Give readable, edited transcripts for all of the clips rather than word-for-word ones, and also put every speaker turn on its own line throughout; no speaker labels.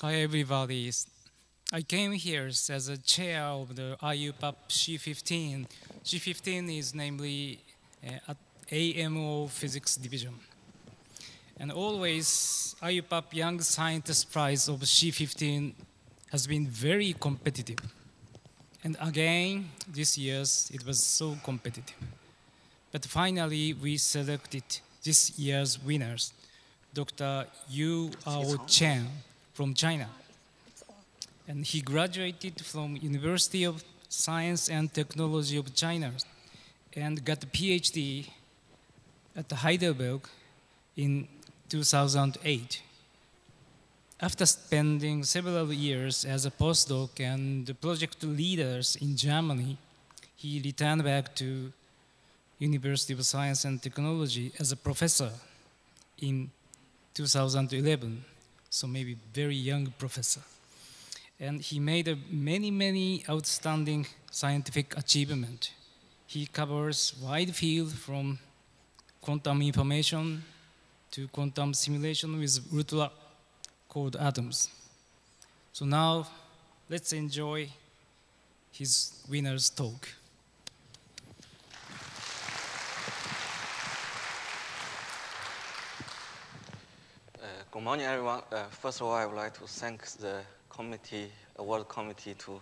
Hi everybody. I came here as a chair of the IUPAP C15. C15 is namely at AMO Physics Division. And always IUPAP Young Scientist Prize of C15 has been very competitive. And again, this year it was so competitive. But finally, we selected this year's winners, Dr. Yu Ao Chen from China. And he graduated from University of Science and Technology of China and got a PhD at Heidelberg in 2008. After spending several years as a postdoc and project leaders in Germany, he returned back to University of Science and Technology as a professor in 2011, so maybe very young professor. And he made many outstanding scientific achievements. He covers wide field from quantum information to quantum simulation with ultra-cold atoms. So now, let's enjoy his winner's talk.
Good morning, everyone. First of all, I would like to thank the award committee to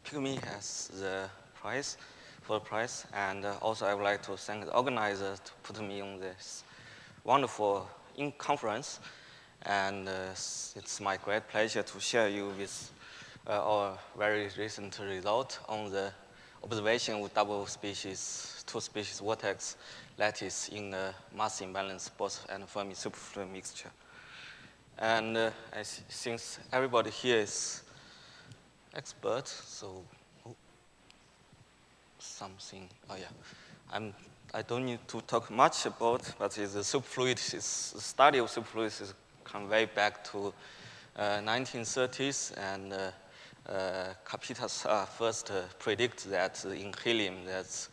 pick me as the prize for the prize, and also I would like to thank the organizers to put me on this wonderful conference. And it's my great pleasure to share you with our very recent result on the observation of two-species vortex lattice in the mass-imbalanced Bose and Fermi superfluid mixture. And since everybody here is expert, so I don't need to talk much about, but the superfluid the study of superfluids is come way back to 1930s, and Capitas first predict that in helium there's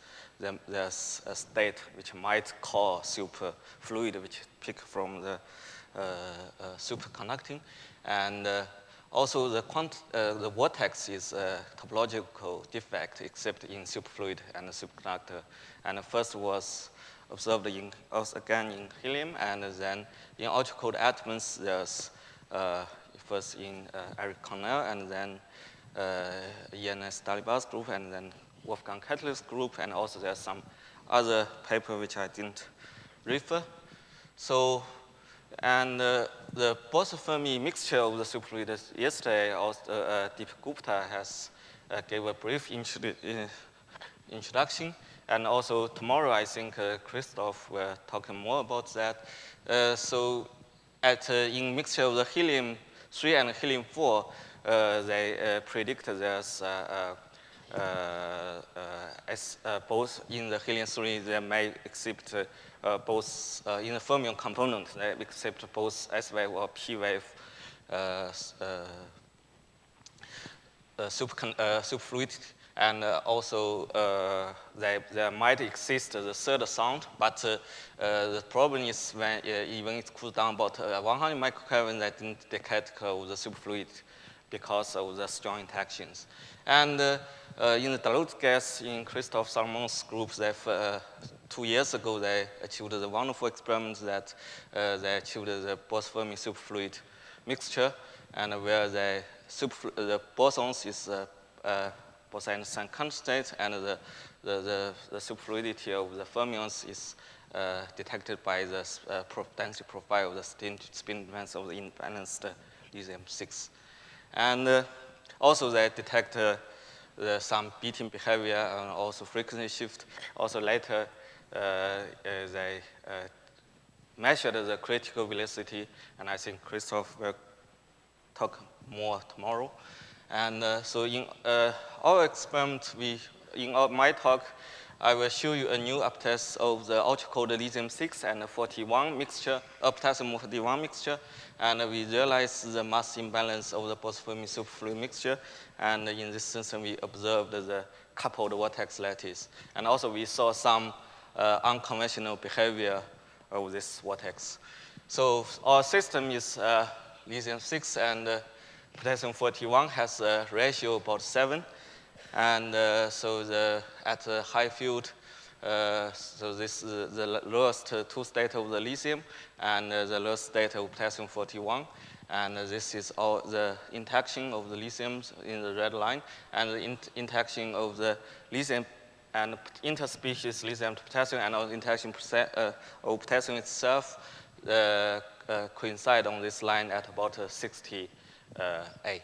a state which might call superfluid, which pick from the superconducting, and also the vortex is a topological defect except in superfluid and superconductor. And first was observed again in helium, and then in ultra-cold atoms there's first in Eric Cornell, and then ENS Dalibas group, and then Wolfgang Kettler's group, and also there's some other paper which I didn't refer. So, and the Bose-Fermi mixture of the superfluid yesterday, also, Deep Gupta has gave a brief introduction. And also tomorrow, I think Christoph will talk more about that. So in mixture of the helium-3 and helium-4, they predict there's both in the helium-3, they may accept both in the fermion component, they accept both S wave or P wave superfluidity, and also there might exist the third sound, but the problem is when even it cools down about 100 microkelvin, that didn't detect the superfluid because of the strong interactions. And in the dilute gas, in Christoph Salomon's group, 2 years ago, they achieved the wonderful experiment that they achieved the Bose-Fermi superfluid mixture, and where the bosons is Bose-Einstein constant, and the superfluidity of the fermions is detected by the density profile of the spin bands of the imbalanced lithium-6. And also they detect some beating behavior and also frequency shift. Also later, they measured the critical velocity, and I think Christoph will talk more tomorrow. And so in our experiment, my talk, I will show you a new uptest of the ultra-cold lithium-6 and 41 mixture, potassium 41 mixture, and we realized the mass imbalance of the Bose-Fermi superfluid mixture, and in this system we observed the coupled vortex lattice, and also we saw some unconventional behavior of this vortex. So our system is lithium-6, and potassium-41 has a ratio about 7. And so at the high field, so this is the lowest two state of the lithium and the lowest state of potassium-41. And this is all the interaction of the lithium in the red line, and the interaction of the lithium and interspecies lithium to potassium and also interaction of potassium itself coincide on this line at about 60 A.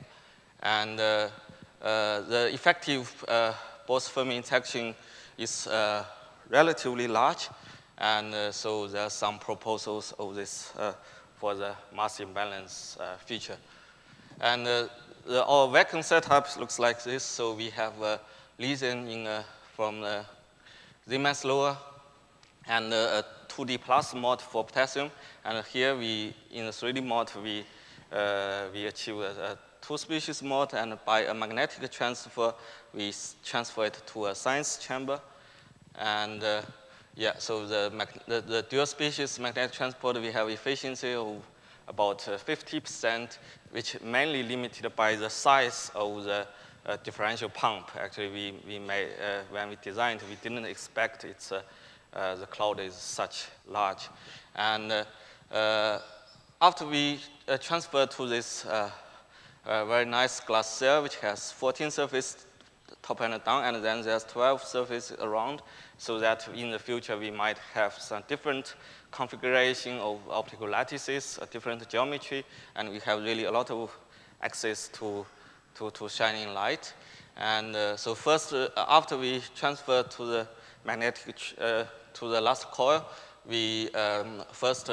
And the effective Bose-Fermi interaction is relatively large, and so there are some proposals of this for the mass imbalance feature. And our vacuum setup looks like this. So we have lithium from the Z-mass lower and a 2D plus mode for potassium. And here in the 3D mode, we achieve a two-species mode, and by a magnetic transfer, we transfer it to a science chamber. And yeah, so the dual species magnetic transport, we have efficiency of about 50%, which mainly limited by the size of the differential pump. Actually, when we designed, we didn't expect the cloud is such large. And after we transfer to this very nice glass cell, which has 14 surfaces top and down, and then there's 12 surfaces around, so that in the future we might have some different configuration of optical lattices, a different geometry, and we have really a lot of access to shining light. And so first, after we transfer to the magnetic, to the last coil, we first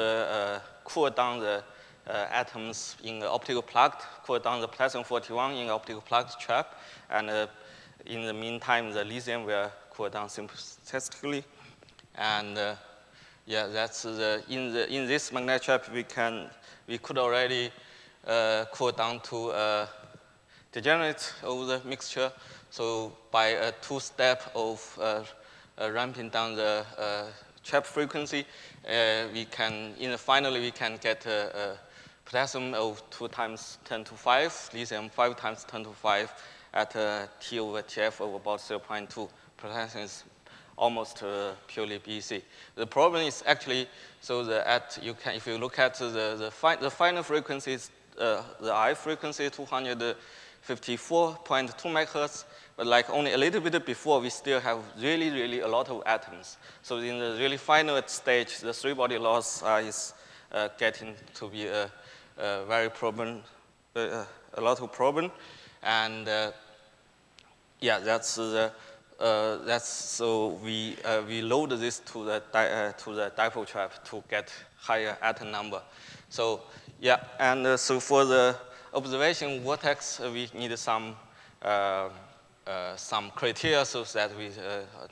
cool down the atoms in the optical plugged, cool down the potassium-41 in the optical plugged trap, and in the meantime, the lithium will cool down sympathetically. And yeah, that's in this magnetic trap we could already cool down to degenerate of the mixture. So by a two-step of ramping down the trap frequency, finally we can get potassium of 2 times 10 to 5, lithium 5 times 10 to 5 at T over TF of about 0.2. Potassium is almost purely BEC. The problem is actually, so if you look at the final frequencies, the I frequency 254.2 megahertz, but like only a little bit before, we still have really, really a lot of atoms. So in the really final stage, the three-body loss is getting to be a very problem, a lot of problem, and yeah, so we load this to the dipole trap to get higher atom number. So yeah, and so for the observation vortex, we need some criteria so that we,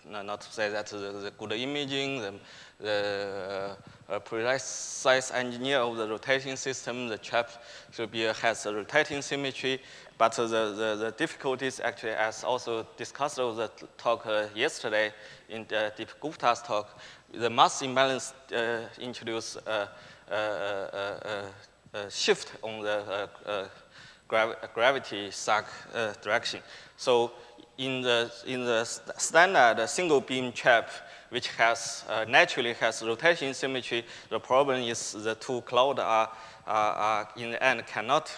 not to say that the good imaging, the precise engineer of the rotating system, the trap should has a rotating symmetry. But the difficulties actually, as also discussed in the talk yesterday in Deep Gupta's talk, the mass imbalance introduce a shift on the gravity sag direction. So in the standard single beam trap, which naturally has rotation symmetry, the problem is the two clouds are in the end cannot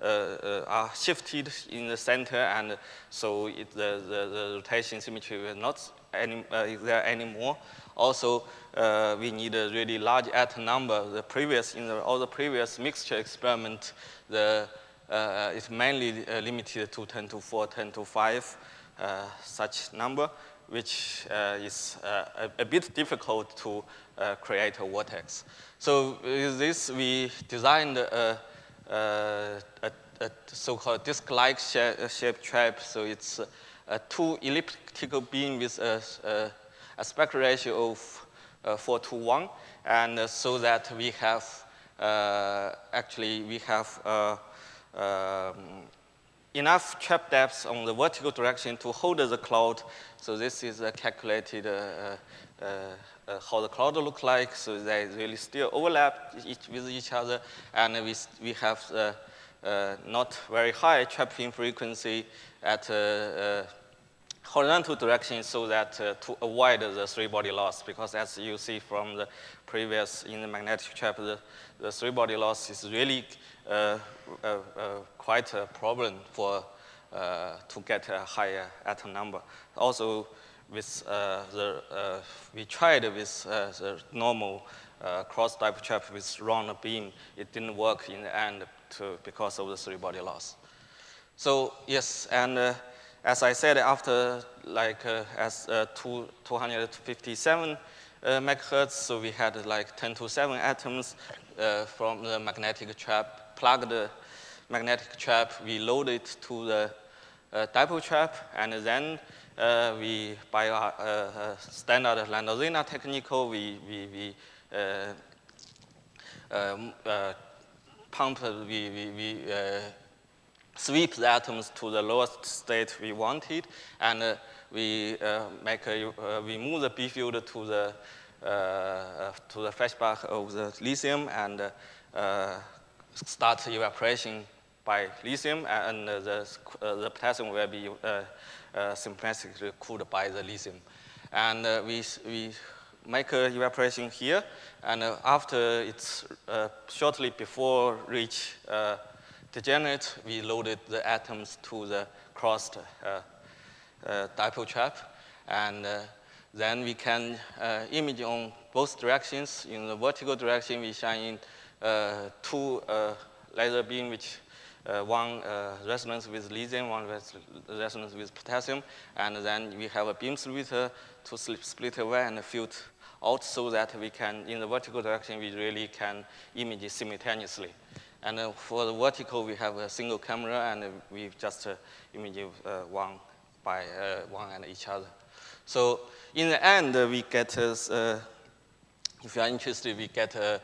are shifted in the center, and so the rotation symmetry will not there anymore. Also, we need a really large atom number. All the previous mixture experiment, it's mainly limited to 10 to 4, 10 to 5, such number, which is a bit difficult to create a vortex. So with this, we designed a so-called disc-like shaped trap. So it's two elliptical beam with a aspect ratio of 4 to 1, and so that we have enough trap depth on the vertical direction to hold the cloud. So this is calculated how the cloud look like. So they really still overlap with each other, and we have not very high trapping frequency at horizontal direction so that to avoid the three-body loss, because as you see from the previous in the magnetic trap, the three-body loss is really quite a problem for to get a higher atom number. Also, with we tried with the normal cross-dipole trap with round beam. It didn't work in the end because of the three-body loss. So yes, and as I said, after like 257 megahertz, so we had like 10 to 7 atoms from the magnetic trap, plugged the magnetic trap, we load it to the dipole trap, and then we, by our standard Landau-Zener technique, we sweep the atoms to the lowest state we wanted, and we move the B field to the flashback of the lithium and start evaporation by lithium, and the potassium will be sympathetically cooled by the lithium. And we make evaporation here, and after it's shortly before reach degenerate, we loaded the atoms to the crossed dipole trap, and then we can image on both directions. In the vertical direction, we shine in two laser beam, which one resonance with lithium, one resonance with potassium, and then we have a beam splitter to split away and filter out so that we can, in the vertical direction, we really can image it simultaneously. And for the vertical, we have a single camera, and we just image one by one and each other. So in the end, we get, if you are interested, we get a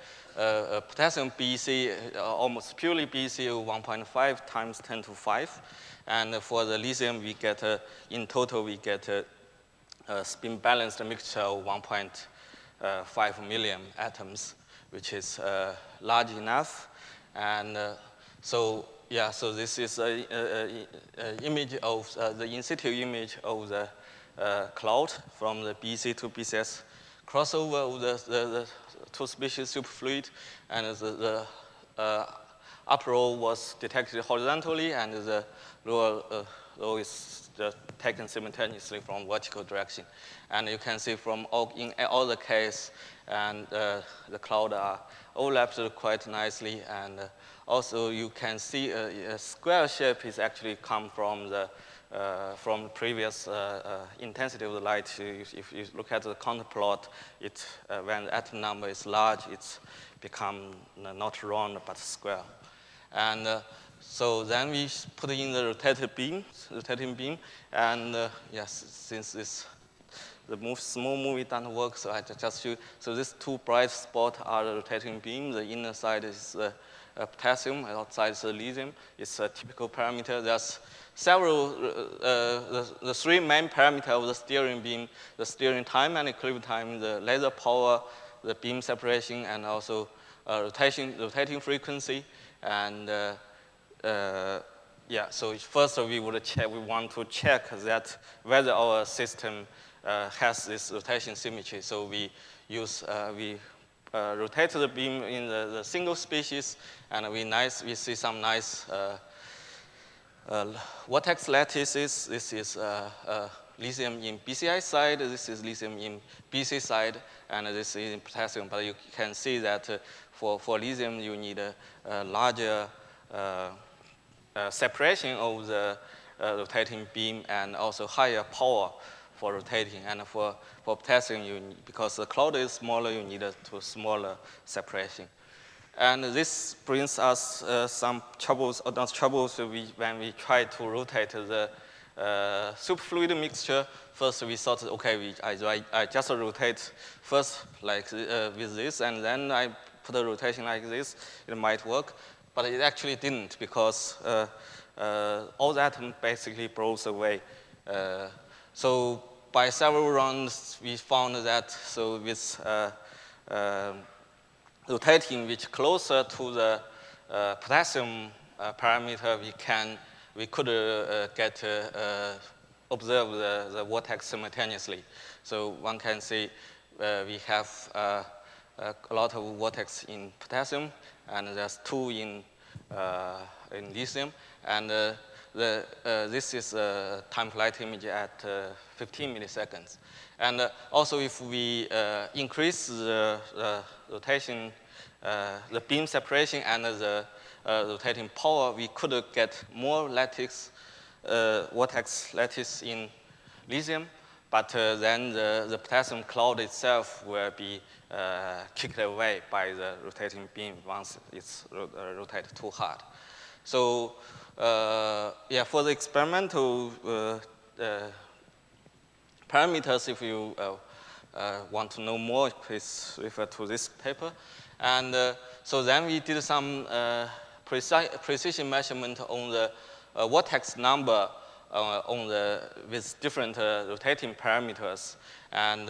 potassium BEC, almost purely BEC of 1.5 times 10 to 5. And for the lithium, we get, in total, we get a spin-balanced mixture of 1.5 million atoms, which is large enough. And so, yeah, so this is an image of the in situ image of the cloud from the BEC to BCS crossover of the two species superfluid, and the upper row was detected horizontally, and the lower row is taken simultaneously from vertical direction. And you can see from in all the cases, and the cloud are overlapped quite nicely, and also you can see a square shape is actually come from the previous intensity of the light. If you look at the counter plot, when the atom number is large, it's become not round but square. And so then we put in the rotating beam, and yes, since the small movie doesn't work, so I just show you. So these two bright spots are the rotating beam. The inner side is potassium, outside is the lithium. It's a typical parameter. There's several, the three main parameters of the steering beam: the steering time and equilibrium time, the laser power, the beam separation, and also rotating frequency. And yeah, so first we want to check that whether our system has this rotation symmetry. So we use rotate the beam in the single species, and we see some nice Vortex lattices. This is lithium in BCI side, this is lithium in BC side, and this is in potassium. But you can see that for lithium, you need a larger separation of the rotating beam and also higher power for rotating. And for potassium, because the cloud is smaller, you need a smaller separation. And this brings us some troubles, not troubles, when we try to rotate the superfluid mixture. First, we thought, okay, I just rotate first like with this, and then I put a rotation like this. It might work, but it actually didn't, because all the atom basically blows away. So by several rounds, we found that so with rotating which closer to the potassium parameter, we could observe the vortex simultaneously. So one can see we have a lot of vortex in potassium, and there's 2 in lithium, and this is a time flight image at 15 milliseconds. And also, if we increase the rotation, the beam separation and the rotating power, we could get more lattice, vortex lattice in lithium, but then the potassium cloud itself will be kicked away by the rotating beam once it's rotated too hard. So yeah, for the experimental parameters, if you want to know more, please refer to this paper. And so then we did some precision measurement on the vortex number with different rotating parameters. And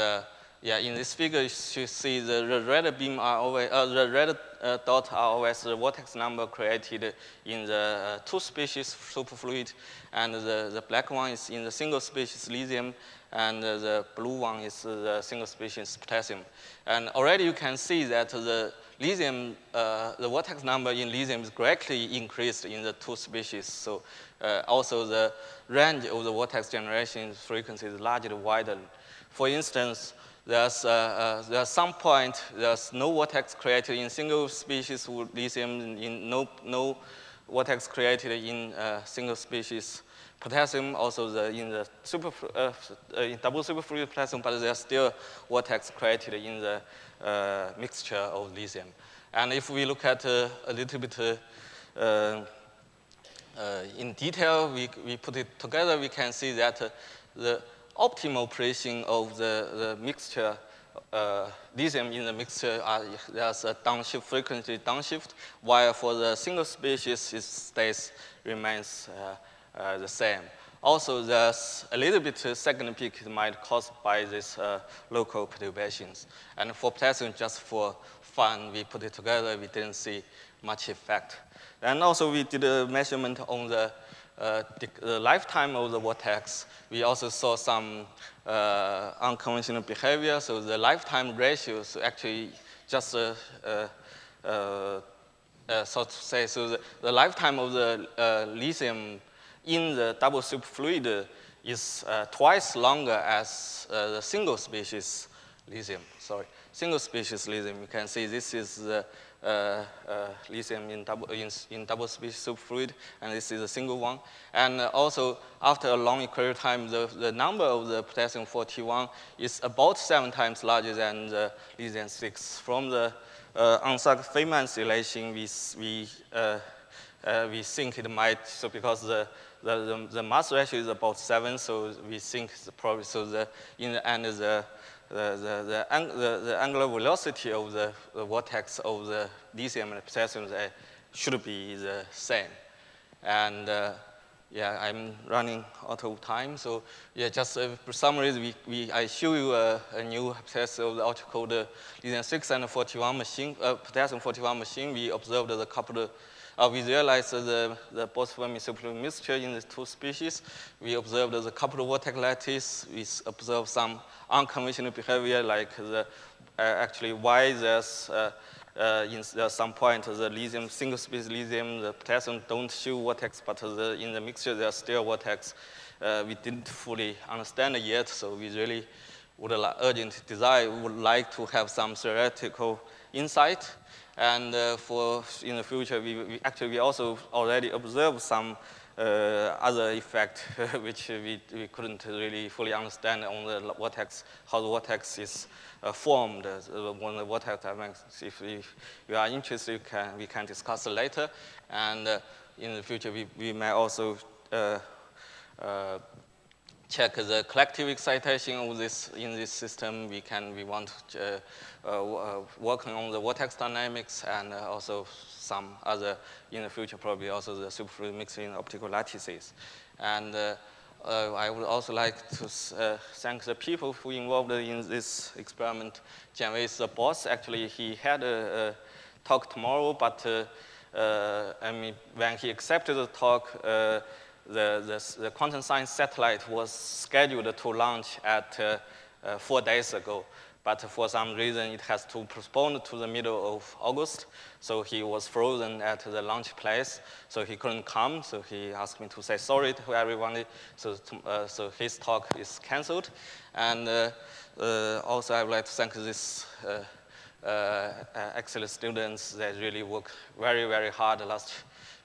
yeah, in this figure, you see the red beam are always, the red dot are always the vortex number created in the 2 species superfluid, and the black one is in the single species lithium, and the blue one is the single species potassium. And already you can see that the lithium, the vortex number in lithium is greatly increased in the 2 species. So also the range of the vortex generation frequency is largely widened. For instance, there's some point there's no vortex created in single species with lithium, in no vortex created in single species potassium, also in the in double superfluid potassium, but there's still vortex created in the mixture of lithium. And if we look at a little bit in detail, we put it together, we can see that the optimal placing of the mixture, lithium in the mixture, there's a downshift, frequency downshift, while for the single species, it remains the same. Also, there's a little bit second peak might caused by these local perturbations. And for potassium, just for fun, we put it together, we didn't see much effect. And also, we did a measurement on the lifetime of the vortex. We also saw some unconventional behavior. So the lifetime ratios actually just so to say, so the lifetime of the lithium in the double superfluid is twice longer as the single species lithium. Sorry, single species lithium. You can see this is the lithium in double species superfluid, and this is a single one. And also, after a long equatorial time, the number of the potassium 41 is about 7 times larger than the lithium 6. From the Ansag Feynman relation, we think it might, so because the mass ratio is about 7, so we think probably, so in the end, the angular velocity of the vortex of the lithium and potassium should be the same. And yeah, I'm running out of time. So yeah, just for summary, I show you a new test of the ultra-cold lithium 6 and 41 machine, potassium 41 machine. We observed the couple. We realized the Bose-Fermi superfluid mixture in the 2 species. We observed the coupled vortex lattice. We observed some unconventional behavior, like actually why there's some point the lithium, single species lithium, the potassium don't show vortex, but in the mixture there's still vortex. We didn't fully understand it yet, so we really would urgent desire would like to have some theoretical insight. And in the future, we also already observed some other effect which we couldn't really fully understand on the vortex, how the vortex is formed when the vortex dynamics. If you are interested, we can discuss it later. And in the future, we may also check the collective excitation of this in this system. We want to working on the vortex dynamics and also some other in the future, probably also the superfluid mixing optical lattices. And I would also like to thank the people who involved in this experiment. Chen is the boss. Actually, he had a talk tomorrow, but I mean, when he accepted the talk, the quantum science satellite was scheduled to launch at 4 days ago. But for some reason, it has to postpone to the middle of August. So he was frozen at the launch place. So he couldn't come. So he asked me to say sorry to everyone. So, so his talk is canceled. And also, I would like to thank these excellent students that really work very, very hard the last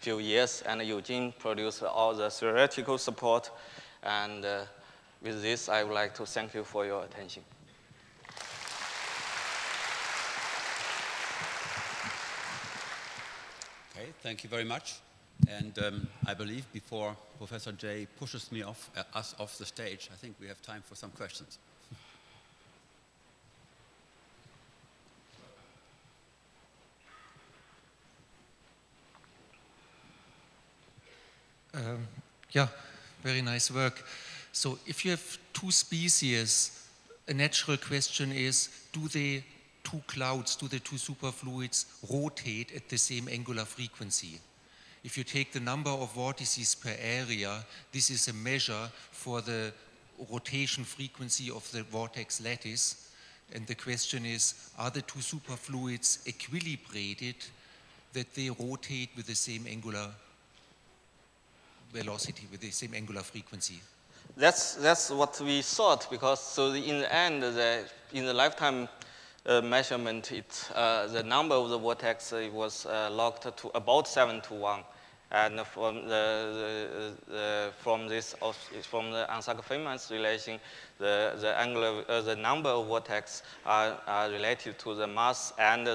few years. And Eugene produced all the theoretical support. And with this, I would like to thank you for your attention.
Okay, thank you very much. And I believe before Professor Jay pushes us off the stage, I think we have time for some questions.
Yeah, very nice work. So if you have two species, a natural question is, do the two clouds, do the two superfluids rotate at the same angular frequency? If you take the number of vortices per area, this is a measure for the rotation frequency of the vortex lattice. And the question is, are the two superfluids equilibrated that they rotate with the same angular velocity, with the same angular frequency?
That's what we thought, because so in the end, in the lifetime measurement, the number of the vortex was locked to about 7 to 1, and from the Ansaka-Feynman's relation, the number of vortex are related to the mass and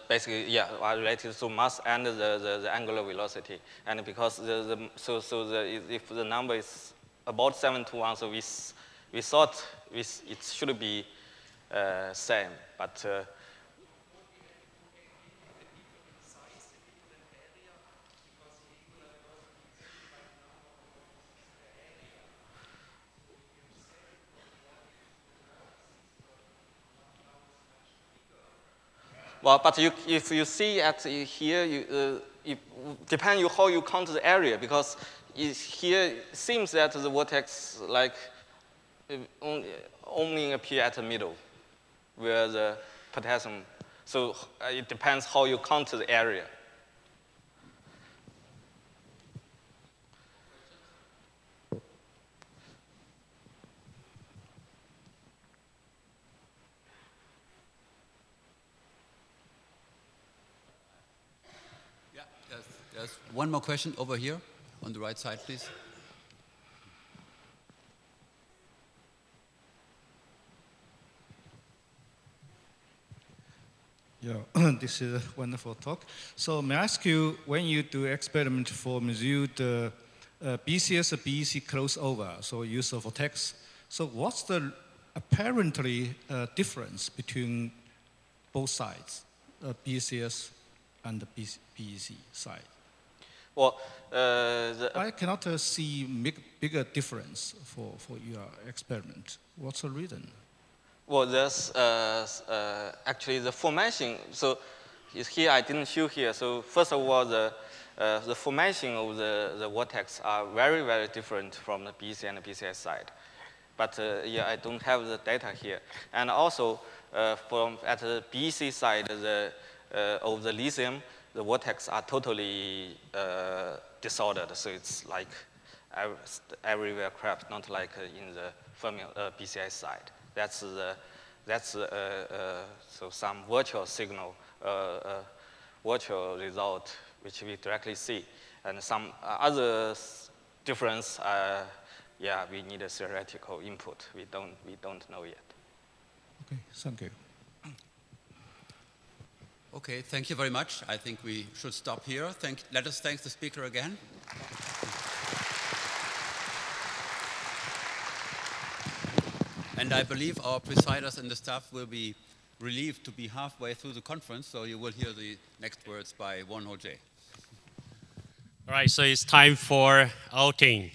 basically, yeah, are related to mass and the angular velocity. And because if the number is about 7 to 1, so we thought it should be same, but well, but if you see at here, it depends on how you count the area, because here it seems that the vortex like only appear at the middle, where the potassium. So it depends how you count the area.
Yeah, there's one more question over here on the right side, please.
Yeah, this is a wonderful talk. So may I ask you, when you do experiment for measure the BCS BEC crossover, so use of Vortex, so what's the apparently difference between both sides, BCS and the BEC side?
Well,
I cannot see bigger difference for your experiment. What's the reason?
Well, there's actually the formation. So here I didn't show here. So first of all, the formation of the vortex are very, very different from the BC and the BCS side. But yeah, I don't have the data here. And also, at the BC side of the lithium, the vortex are totally disordered. So it's like everywhere craft, not like in the Fermi BCS side. That's so some virtual signal, virtual result, which we directly see. And some other difference, yeah, we need a theoretical input. We don't know yet.
Okay, thank you.
Okay, thank you very much. I think we should stop here. Let us thank the speaker again. And I believe our presiders and the staff will be relieved to be halfway through the conference, so you will hear the next words by Won-Ho Jae.
All right, so it's time for outing.